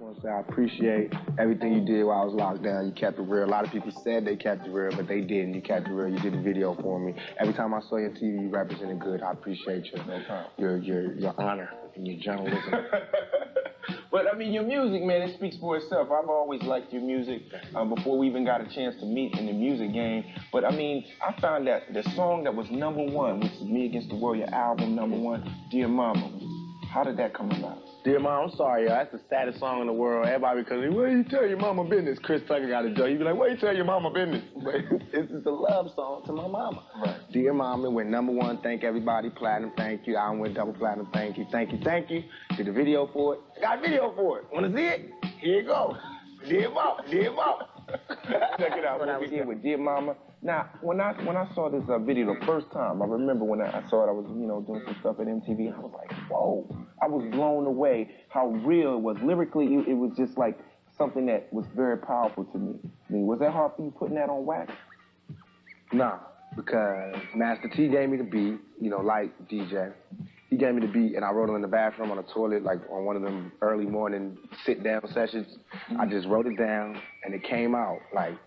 want to say I appreciate everything you did while I was locked down. You kept it real. A lot of people said they kept it real, but they didn't. You kept it real. You did the video for me. Every time I saw you on TV, you represented good. I appreciate your honor and your journalism. But, I mean, your music, man, it speaks for itself. I've always liked your music before we even got a chance to meet in the music game. But, I mean, I found that the song that was #1, which is Me Against the World, your album #1, Dear Mama. How did that come about? Dear Mom, I'm sorry, y'all. That's the saddest song in the world. Everybody because, well, you tell your mama business. Chris Tucker got a joke. You be like, well, you tell your mama business. But it's a love song to my mama. Right. Dear Mom, it went #1. Thank everybody. Platinum, thank you. I went double platinum, thank you. Thank you, thank you. Did the video for it. Got a video for it. Want to see it? Here you go. Dear Mom, Dear Mom. Check it out. What I was here with Dear Mama. Now, when I saw this video the first time, I remember when I saw it, I was, you know, doing some stuff at MTV. I was like, whoa. I was blown away how real it was. Lyrically, it was just like something that was very powerful to me. I mean, was that hard for you putting that on wax? Nah, because Master T gave me the beat, you know, like DJ. He gave me the beat, and I wrote it in the bathroom on the toilet, like on one of them early morning sit-down sessions. I just wrote it down, and it came out like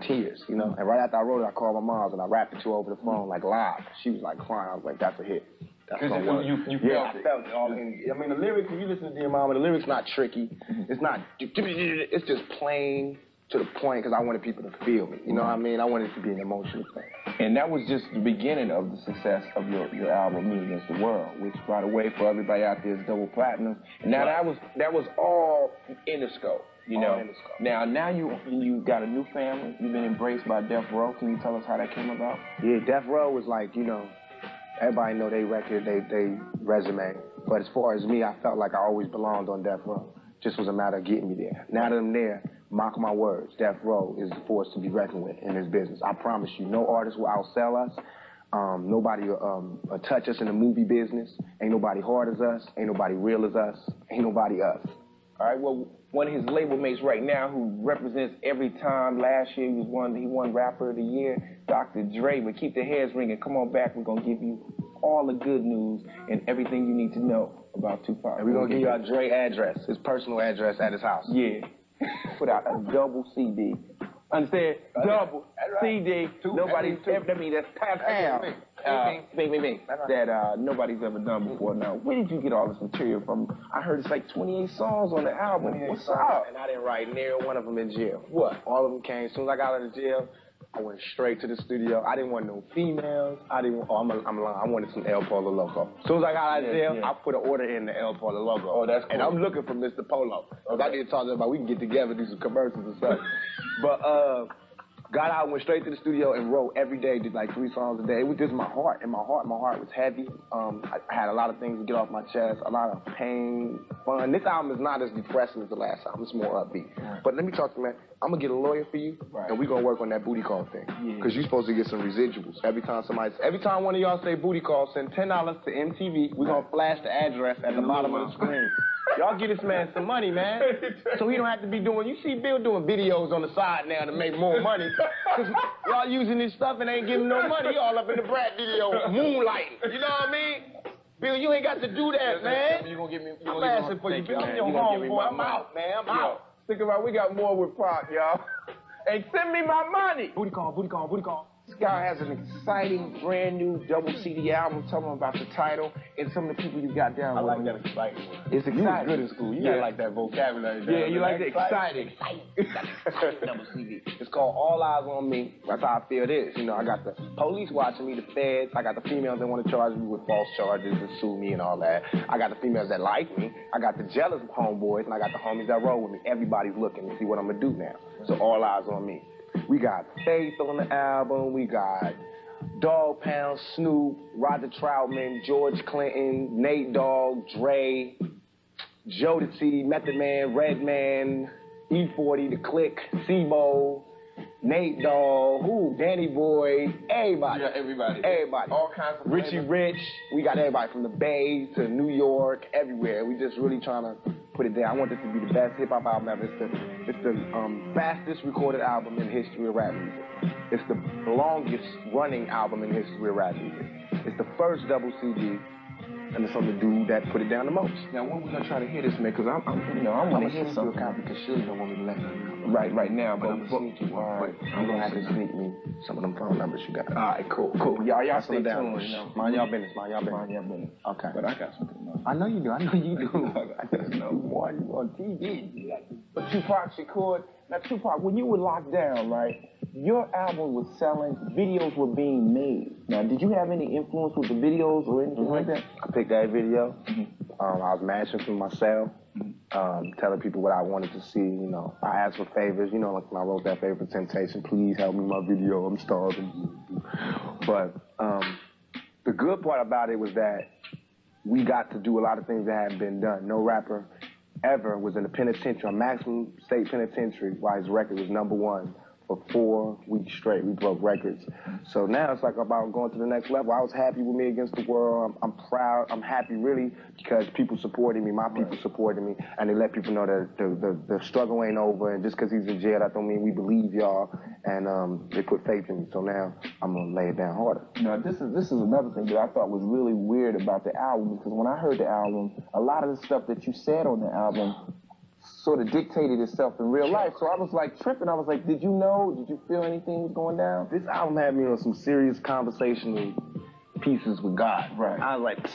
tears, you know? And right after I wrote it, I called my mom, and I rapped it to her over the phone, like live. She was like crying. I was like, that's a hit. That's gonna work. You yeah, I felt it all. I mean, the lyrics, if you listen to Dear Mama, the lyrics not tricky. It's not, it's just plain to the point, because I wanted people to feel me. You know what I mean? I wanted it to be an emotional thing. And that was just the beginning of the success of your album, Me Against the World, which, by the way, for everybody out there, is double platinum. And now that was all in the scope. You know, now you got a new family. You've been embraced by Death Row. Can you tell us how that came about? Yeah, Death Row was like, you know, everybody know they record, they resume. But as far as me, I felt like I always belonged on Death Row. Just was a matter of getting me there. Now that I'm there, mark my words, Death Row is a force to be reckoned with in this business. I promise you, no artist will outsell us. Nobody will touch us in the movie business. Ain't nobody hard as us. Ain't nobody real as us. Ain't nobody us. All right, well, one of his label mates right now who represents every time. Last year he won Rapper of the Year, Dr. Dre. But keep the heads ringing. Come on back. We're going to give you all the good news and everything you need to know about Tupac. And we're going to give you our Dre address, his personal address at his house. Yeah. Put out a double CD. Understand? Double CD. Nobody's ever, that means that's that nobody's ever done before. Now, where did you get all this material from? I heard it's like 28 songs on the album. What's up? And I didn't write near one of them in jail. What? All of them came. As soon as I got out of jail, I went straight to the studio. I didn't want no females. I'm lying. I wanted some El Polo Loco. As soon as I got out of jail, I put an order in the El Polo Loco. Oh, that's cool. And I'm looking for Mr. Polo. Okay. I need to talk to him about we can get together, do some commercials and stuff. But got out, went straight to the studio and wrote every day, did like 3 songs a day. It was just my heart. And my heart was heavy. I had a lot of things to get off my chest, a lot of pain, fun. This album is not as depressing as the last album. It's more upbeat. Right. But let me talk to you, man. I'm going to get a lawyer for you, and we're going to work on that booty call thing. Because you're supposed to get some residuals. Every time one of y'all say booty call, send $10 to MTV. We're going to flash the address at the bottom of the screen. Y'all get this man some money, man. So he don't have to be doing, you see Bill doing videos on the side now to make more money. Because y'all using this stuff and ain't giving no money. Y'all up in the Brat video moonlighting. You know what I mean? Bill, you ain't got to do that, man. You gonna give me, I'm asking for you, Bill. I'm your homeboy. I'm out, man. I'm out. Think about it, we got more with Pac, y'all. Hey, send me my money. Booty call, booty call, booty call. This guy has an exciting, brand new double CD album. Tell him about the title and some of the people you got down with. I like that exciting one. It's exciting. You was good in school. You got like that vocabulary. Yeah, you like the exciting. Double CD. It's called All Eyes on Me. That's how I feel it is. You know, I got the police watching me, the feds. I got the females that want to charge me with false charges and sue me and all that. I got the females that like me. I got the jealous homeboys, and I got the homies that roll with me. Everybody's looking to see what I'm going to do now. So All Eyes on Me. We got Faith on the album. We got Dog Pound, Snoop, Roger Troutman, George Clinton, Nate Dogg, Dre, Jodeci, Method Man, Redman, E40, The Click, C-Bo, Nate Dogg, Danny Boy, everybody. Yeah, everybody. Everybody. All kinds of Richie Rich. We got everybody from the Bay to New York, everywhere. We just really trying to put it down. I want this to be the best hip-hop album ever. It's the fastest recorded album in the history of rap music. It's the longest running album in the history of rap music. It's the first double CD, and it's on the dude that put it down the most. Now, when we gonna try to hear this, man? Because I want to hear something. Because Shirley don't want me to let you know. Right now, but I'm gonna have to sneak me some of them phone numbers you got. All right, cool. Y'all stay down. tuned. Mind y'all business. Okay. But I got something else. I know you do. I just know why you on TV. But Tupac Shakur, now Tupac, when you were locked down, right, your album was selling, videos were being made. Now, did you have any influence with the videos or anything like that? I picked that video. I was mashing through my cell, telling people what I wanted to see. You know, I asked for favors. You know, like when I wrote that favor for Temptation, please help me with my video. I'm starving. But the good part about it was that we got to do a lot of things that hadn't been done. No rapper ever was in a penitentiary, a maximum state penitentiary, while his record was #1 for 4 weeks straight. We broke records. So now it's like about going to the next level. I was happy with Me Against the World. I'm proud. I'm happy really because people supported me. My people supported me, and they let people know that the struggle ain't over. And just because he's in jail, that don't mean we believe y'all. And they put faith in me. So now I'm gonna lay it down harder. Now this is another thing that I thought was really weird about the album, because when I heard the album, a lot of the stuff that you said on the album sort of dictated itself in real life. So I was like tripping. I was like, did you know? Did you feel anything was going down? This album had me on some serious conversational pieces with God. Right. I was like,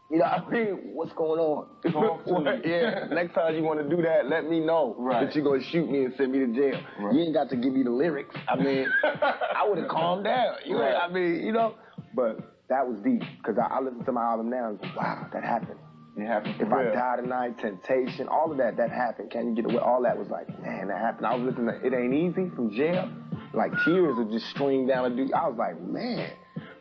you know what I mean? What's going on? Talk to me. Yeah. Next time you want to do that, let me know. Right. That you're going to shoot me and send me to jail. Right. You ain't got to give me the lyrics. I mean, I would have calmed down. You know, I mean, you know. But that was deep, because I listen to my album now and go, wow, that happened. It happened. If I Die Tonight, Temptation, all of that happened. Can You Get Away? All that was like, man, that happened. I was listening to It Ain't Easy from jail. Like tears would just stream down the dude. I was like, man.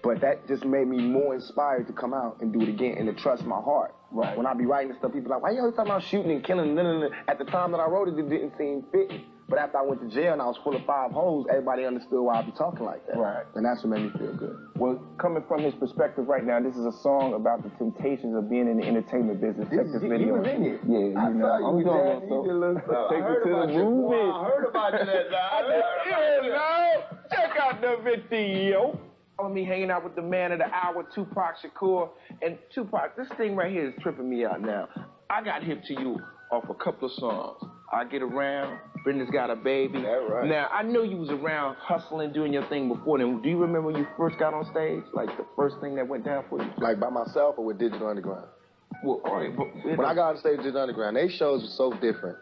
But that just made me more inspired to come out and do it again and to trust my heart. Right. When I be writing stuff, people are like, why you always talking about shooting and killing? At the time that I wrote it, it didn't seem fitting. But after I went to jail and I was full of 5 holes, everybody understood why I be talking like that. Right. And that's what made me feel good. Well, coming from his perspective right now, this is a song about the temptations of being in the entertainment business. Check this video. He was in it. Yeah, I saw you, man. You did a little stuff. Take it to the movie. I heard about you that night. Check out the video. On me hanging out with the man of the hour, Tupac Shakur. And Tupac, this thing right here is tripping me out now. I got hip to you off a couple of songs. I Get Around, Brenda's Got a Baby. That's right. Now, I know you was around hustling, doing your thing before then. Do you remember when you first got on stage? Like the first thing that went down for you? Like by myself or with Digital Underground? Well, all right, but when I got on stage with Digital Underground, they shows were so different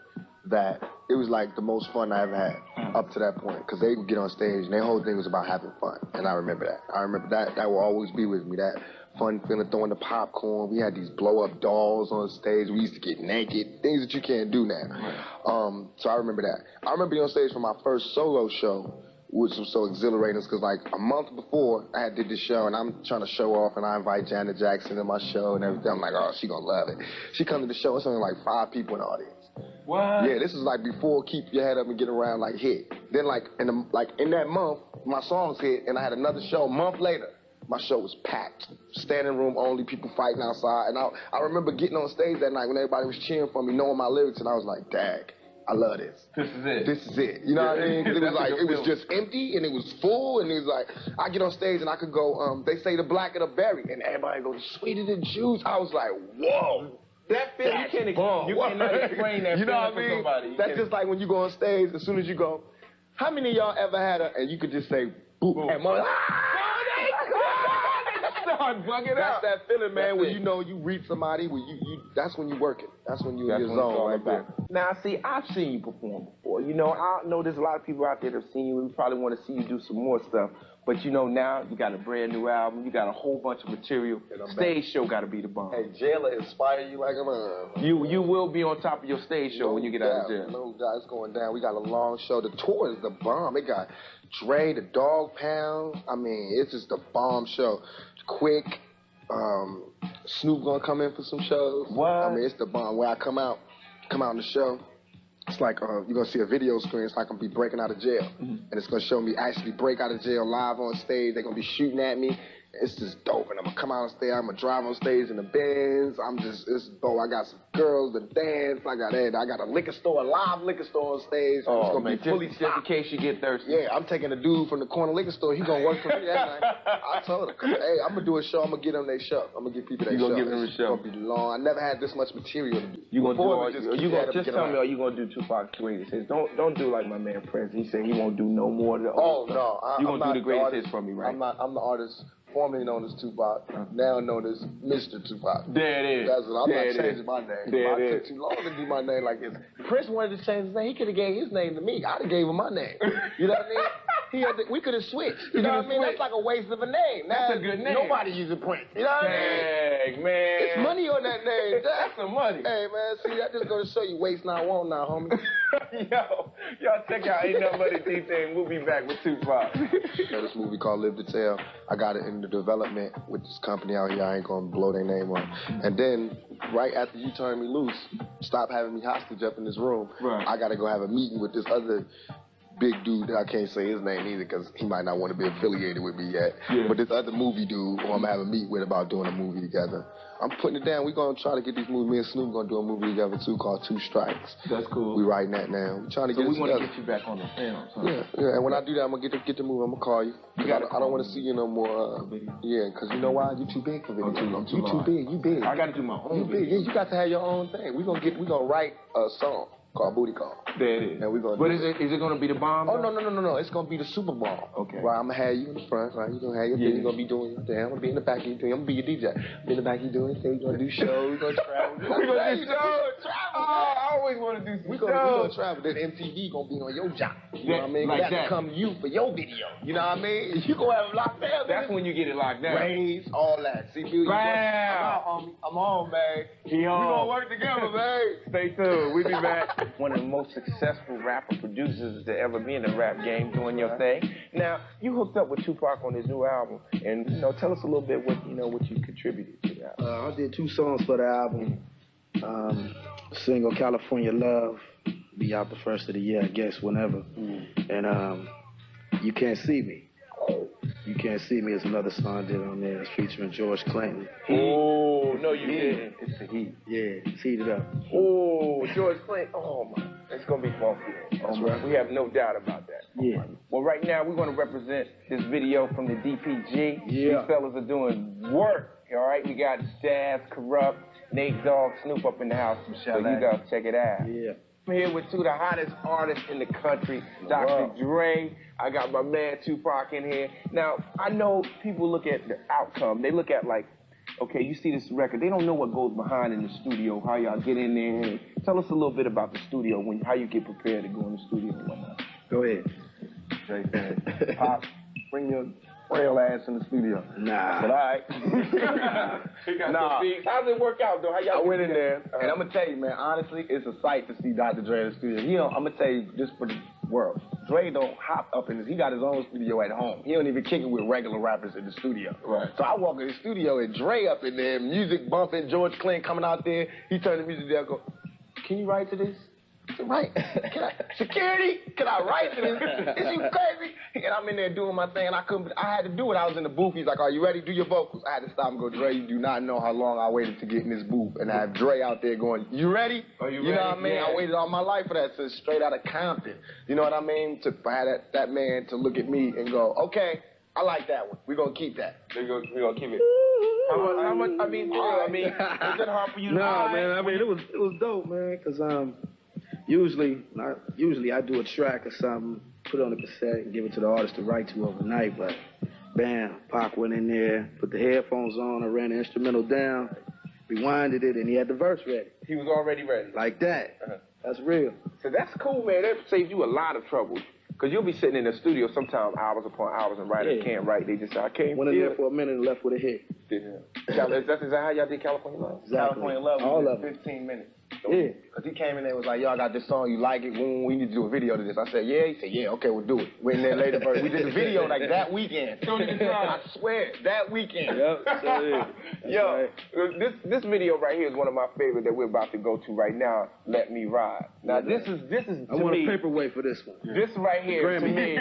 that it was like the most fun I ever had up to that point. Because they would get on stage and their whole thing was about having fun. And I remember that. I remember that. That will always be with me. That fun feeling, throwing the popcorn. We had these blow-up dolls on stage. We used to get naked. Things that you can't do now. So I remember that. I remember being on stage for my first solo show, which was so exhilarating because like a month before I had did this show and I'm trying to show off and I invite Janet Jackson to my show and everything. I'm like, oh, she gonna love it. She come to the show, it's only like 5 people in the audience. What? Yeah, this is like before Keep Your Head Up and Get Around like hit. Then like in that month, my songs hit and I had another show a month later. My show was packed. Standing room only, people fighting outside. And I remember getting on stage that night when everybody was cheering for me, knowing my lyrics, and I was like, dag, I love this. This is it. This is it. You know what I mean? It was like, it was just empty and it was full and it was like, I get on stage and I could go, they say the blacker the berry, and everybody goes, sweeter the juice. I was like, whoa. That feeling, you cannot explain that you know feeling what I mean? for somebody. That's just like when you go on stage, as soon as you go, how many of y'all ever had and you could just say, boop, and that's that feeling, man, where you know you reach somebody, where you that's when you working. That's when you in your zone right there. Now, see, I've seen you perform before. You know, I know there's a lot of people out there that have seen you and probably want to see you do some more stuff. But, you know, now you got a brand new album. You got a whole bunch of material. Stage show got to be the bomb. Hey, jail inspire you like a man. You will be on top of your stage show when you get out of jail. No doubt, it's going down. We got a long show. The tour is the bomb. It got Dre, the Dog Pound. I mean, it's just the bomb show. Quick. Snoop gonna come in for some shows. What? I mean, it's the bomb. Where I come out in the show, it's like you're gonna see a video screen. It's like I'm gonna be breaking out of jail, and it's gonna show me actually break out of jail live on stage. They're gonna be shooting at me, It's just dope, and I'm gonna come out on stage, I'm gonna drive on stage in the Benz, it's dope. I got some girls to dance, I got a liquor store, a live liquor store on stage. Oh, it's gonna man, be fully just in case you get thirsty. Yeah, I'm taking a dude from the corner liquor store, he gonna work for me that night. I told him, hey, I'm gonna do a show, I'm gonna get them their show. I'm gonna give people their show. You gonna give them a show? It's gonna be long. I never had this much material to do. You gonna Before, do just tell me, are you gonna do Tupac greatest hits? Don't do like my man Prez. He said he won't do no more of the Oh no, you gonna do the greatest hits for me, right? I'm the artist formerly known as Tupac, now known as Mr. Tupac. There it is. That's what I'm not changing my name. There it it took too long to do my name like this. Prince wanted to change his name. He could have gave his name to me. I'd have gave him my name. You know what I mean? We could have switched. You know what I mean? That's like a waste of a name. That's a good name. Nobody uses Prince. You know what I mean? Dang, man. It's money on that name. That's some money. Hey, man, see, that just goes to show you waste not, want not, homie. Y'all check out Ain't Nothing But a D-Thing. We'll be back with Tupac. This movie called Live to Tell. I got it in the development with this company out here. I ain't gonna blow their name on. And then, right after you turn me loose, stop having me hostage up in this room, right. I gotta go have a meeting with this other big dude that I can't say his name either because he might not want to be affiliated with me yet. Yeah. But this other movie dude who I'm gonna have a meet with about doing a movie together. I'm putting it down. We're gonna try to get these movies. Me and Snoop gonna do a movie together too called Two Strikes. That's cool. We writing that now. We trying to get. So we want to get you back on the film. Huh? Yeah. And when I do that, I'm gonna get the movie. I'm gonna call you. I don't want to see you no more. Yeah, because you know why? You too big for video. You too big. You big. I gotta do my own. You big. Yeah, you got to have your own thing. We gonna write a song called Booty Call. There it is. And we gonna. But is it gonna be the bomb? Oh no. It's gonna be the Super Bomb. Okay. Right, I'm gonna have you in the front. Right, you gonna have your thing. You gonna be doing your thing. I'm gonna be in the back. I'm gonna be your DJ. Be in the back. You doing your thing. We gonna do shows. We gonna travel. We gonna do shows. I always want to do some shows. We gonna travel. Then MTV gonna be on your job. You know what I mean? Like that come to you for your video. You know what I mean? You gonna have it locked down. That's when you get it locked down. Raise all that. See, Bill, I'm on, man. We gonna work together, man. Stay tuned. We'll be back. One of the most successful rapper producers to ever be in the rap game, doing your thing. Now, you hooked up with Tupac on his new album, and tell us a little bit what you contributed to that. I did 2 songs for the album. Single California Love, be out the first of the year, I guess, whenever. And You Can't See Me. You Can't See Me is another song I did on there. It's featuring George Clinton. Oh, no, you didn't. It's the heat. Yeah, it's heated up. Oh, George Clinton. Oh, my. It's going to be funky. That's right. We have no doubt about that. Yeah. Well, right now, we're going to represent this video from the DPG. Yeah. These fellas are doing work, all right? We got Jazz, Corrupt, Nate Dogg, Snoop up in the house. So you guys check it out. Yeah. I'm here with 2 of the hottest artists in the country, Dr. Dre. I got my man Tupac in here. Now, I know people look at the outcome. They look at like, okay, you see this record. They don't know what goes behind in the studio, how y'all get in there. Tell us a little bit about the studio, how you get prepared to go in the studio and whatnot. Go ahead. Dre said, Pop, bring your frail ass in the studio. Nah. But all right. Nah. How's it work out, though? How y'all I went in there, and I'm going to tell you, man, honestly, it's a sight to see Dr. Dre in the studio. I'm going to tell you this for the world. Dre don't hop up in this. He got his own studio at home. He don't even kick it with regular rappers in the studio. Right. So I walk in the studio, and Dre up in there, music bumping, George Clinton coming out there. He turned the music down, go, can you write to this? Right. Security, can I write to this? Is you crazy? And I'm in there doing my thing, and I had to do it. I was in the booth. He's like, are you ready? Do your vocals. I had to stop and go, Dre, you do not know how long I waited to get in this booth. And I have Dre out there going, you ready? Are you ready? You know what I mean? Yeah. I waited all my life for that, so straight out of Compton. You know what I mean? To have that man to look at me and go, okay, I like that one. We're going to keep that. We're going to keep it. How much, I mean, is it hard for you to No, man, I mean, it was dope, man, because usually I do a track or something, put it on a cassette and give it to the artist to write to overnight, but bam, Pac went in there, put the headphones on, I ran the instrumental down, rewinded it, and he had the verse ready. He was already ready. Like that. That's real. So that's cool, man. That saves you a lot of trouble. Because you'll be sitting in the studio sometimes hours upon hours and writers can't write. They just say, I can't Went in there for a minute and left with a hit. Yeah. Is that how y'all did California Love? Exactly. California Love, all we of did 15 minutes. Yeah. Because he came in there and was like, yo, I got this song, you like it? We need to do a video to this. I said, yeah. He said, yeah, okay, we'll do it. Went in there later, but we did the video like that weekend. I swear, that weekend. Yep, so Yo, this video right here is one of my favorites that we're about to go to right now, Let Me Ride. Now, this is to I want me, a paperweight for this one. this right here, to me,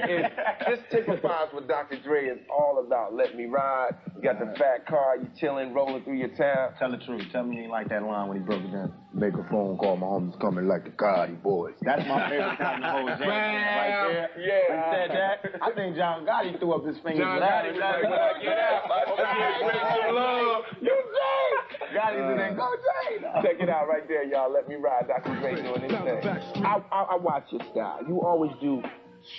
this typifies what Dr. Dre is all about. Let me ride. You got the fat car, you chilling, rolling through your town. Tell the truth. Tell me you ain't like that line when he broke it down. Make a phone call, my homies coming like the Gotti boys. That's my favorite time in the whole jam right there. Yeah. When he said that, I think John Gotti threw up his fingers. John Gotti was like, when I get out, you Jay! Gotti's in there, go Jay! Check it out right there, y'all. Let me ride. Dr. Dre doing his thing. I watch your style. You always do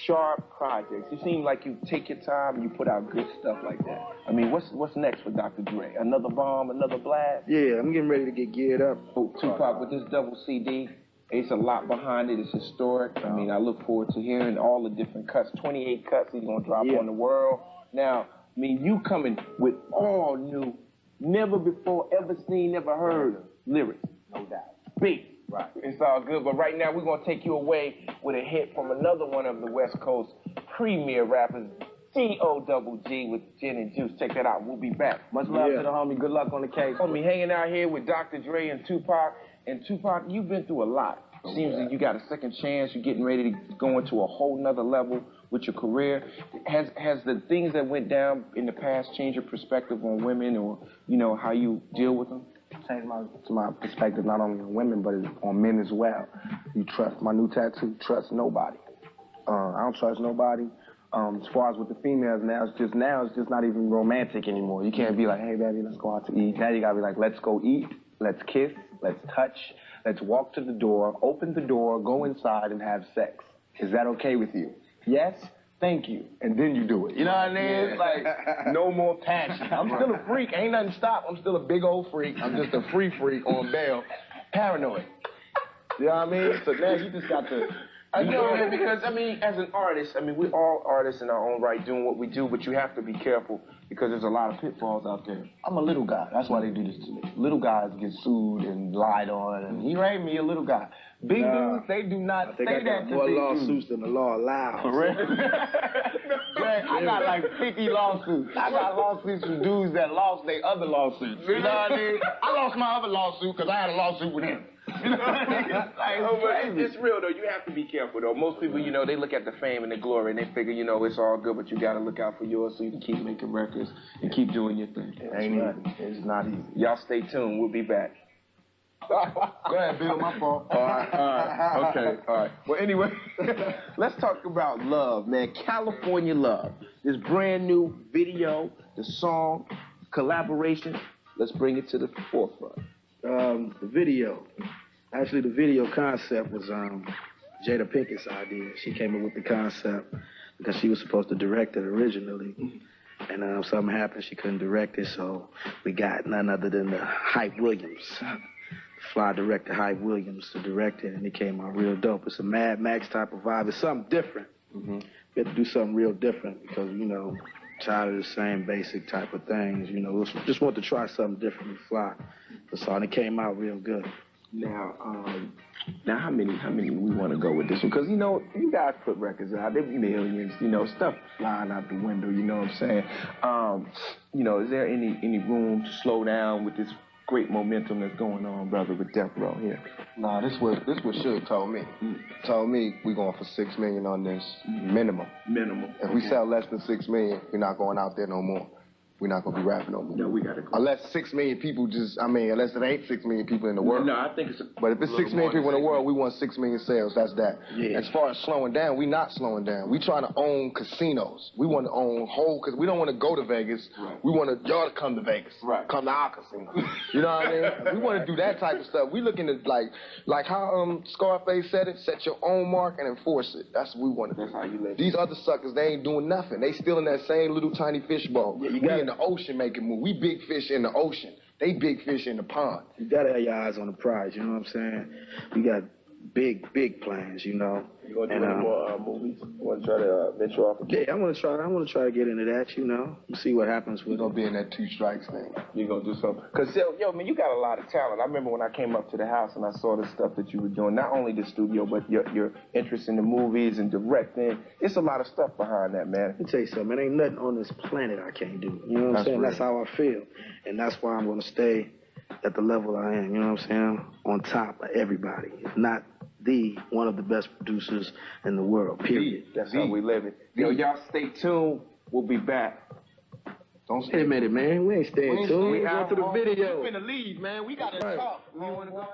sharp projects. You seem like you take your time and you put out good stuff like that. I mean, what's next for Dr. Dre? Another bomb, another blast? Yeah, I'm getting ready to get geared up. Tupac with this double CD. It's a lot behind it. It's historic. I mean, I look forward to hearing all the different cuts. 28 cuts he's going to drop on the world. Now, I mean, you coming with all new, never before, ever seen, never heard lyrics. No doubt. Big. Right. It's all good, but right now we're going to take you away with a hit from another one of the West Coast premier rappers, G.O.G. with Gin and Juice. Check that out. We'll be back. Much love to the homie. Good luck on the case. Homie, hanging out here with Dr. Dre and Tupac. And Tupac, you've been through a lot. Seems that you got a second chance. You're getting ready to go into a whole nother level with your career. Has the things that went down in the past changed your perspective on women, or, you know, how you deal with them? Changed my perspective not only on women, but on men as well. You trust, my new tattoo, trust nobody. I don't trust nobody. As far as with the females now, it's just not even romantic anymore. You can't be like, hey, baby, let's go out to eat. Now you gotta be like, let's go eat, let's kiss, let's touch, let's walk to the door, open the door, go inside and have sex. Is that okay with you? Yes? Thank you. And then you do it. You know what I mean? It's like, no more passion. I'm still a freak. Ain't nothing stopped. I'm still a big old freak. I'm just a free freak on bail. Paranoid. You know what I mean? So now you just got to... I know, because, I mean, as an artist, I mean, we're all artists in our own right doing what we do, but you have to be careful because there's a lot of pitfalls out there. I'm a little guy. That's why they do this to me. Little guys get sued and lied on, and he ain't me, a little guy. Big dudes, they do not say that to big dudes. I think I got more lawsuits than the law allows. For real? Man, I got like 50 lawsuits. I got lawsuits from dudes that lost their other lawsuits. You know what I mean? I lost my other lawsuit because I had a lawsuit with him. You know what I mean? It's real, though. You have to be careful, though. Most people, you know, they look at the fame and the glory, and they figure, you know, it's all good, but you got to look out for yours so you can keep making records and keep doing your thing. It ain't easy. It's not easy. Y'all stay tuned. We'll be back. Go ahead, Bill. My fault. All right. Okay. All right. Well, anyway, let's talk about love, man. California Love. This brand new video, the song, collaboration. Let's bring it to the forefront. The video. Actually, the video concept was Jada Pinkett's idea. She came up with the concept because she was supposed to direct it originally. And something happened. She couldn't direct it, so we got none other than the Hype Williams. Fly director Hype Williams to direct it, and it came out real dope. It's a Mad Max type of vibe. It's something different. We had to do something real different because, you know, tired of the same basic type of things. You know, just want to try something different and fly. So it came out real good. Now how many we want to go with this one? Because, you know, you guys put records out. There's millions, you know, stuff flying out the window, you know what I'm saying? You know, is there any room to slow down with this great momentum that's going on, brother, with Death Row here? Nah, this what Suge told me. Told me we going for $6 million on this minimum. If we sell less than $6 million, we're not going out there no more. We're not going to be rapping no more. No, we got to go. Unless 6 million people unless it ain't 6 million people in the world. No, I think it's But if it's 6 million people in the world, we want 6 million sales. That's that. Yeah. As far as slowing down, we not slowing down. We trying to own casinos. We want to own because we don't want to go to Vegas. Right. We want y'all to come to Vegas. Right. Come to our casino. You know what I mean? We want to do that type of stuff. We looking at like how Scarface said it, set your own mark and enforce it. That's what we want to do. That's how you live. These other suckers, they ain't doing nothing. They still in that same little tiny fishbowl. Yeah, we in the ocean making moves. We big fish in the ocean. They big fish in the pond. You gotta have your eyes on the prize, you know what I'm saying? We got big plans, you know. You gonna do any more movies? You wanna try to venture off? Yeah, I'm gonna try to get into that, you know. See what happens with You're gonna be in that 2 strikes thing. You gonna do something? Cause yo, man, you got a lot of talent. I remember when I came up to the house and I saw the stuff that you were doing. Not only the studio, but your interest in the movies and directing. It's a lot of stuff behind that, man. Let me tell you something. Ain't nothing on this planet I can't do. You know what I'm saying? Real. That's how I feel, and that's why I'm gonna stay at the level I am. You know what I'm saying? On top of everybody. If not one of the best producers in the world, period. That's how we live it. Yo, y'all stay tuned. We'll be back. Don't stay a minute, man. We ain't staying tuned. We going to the video. We finna leave, man. We gotta talk. You wanna go?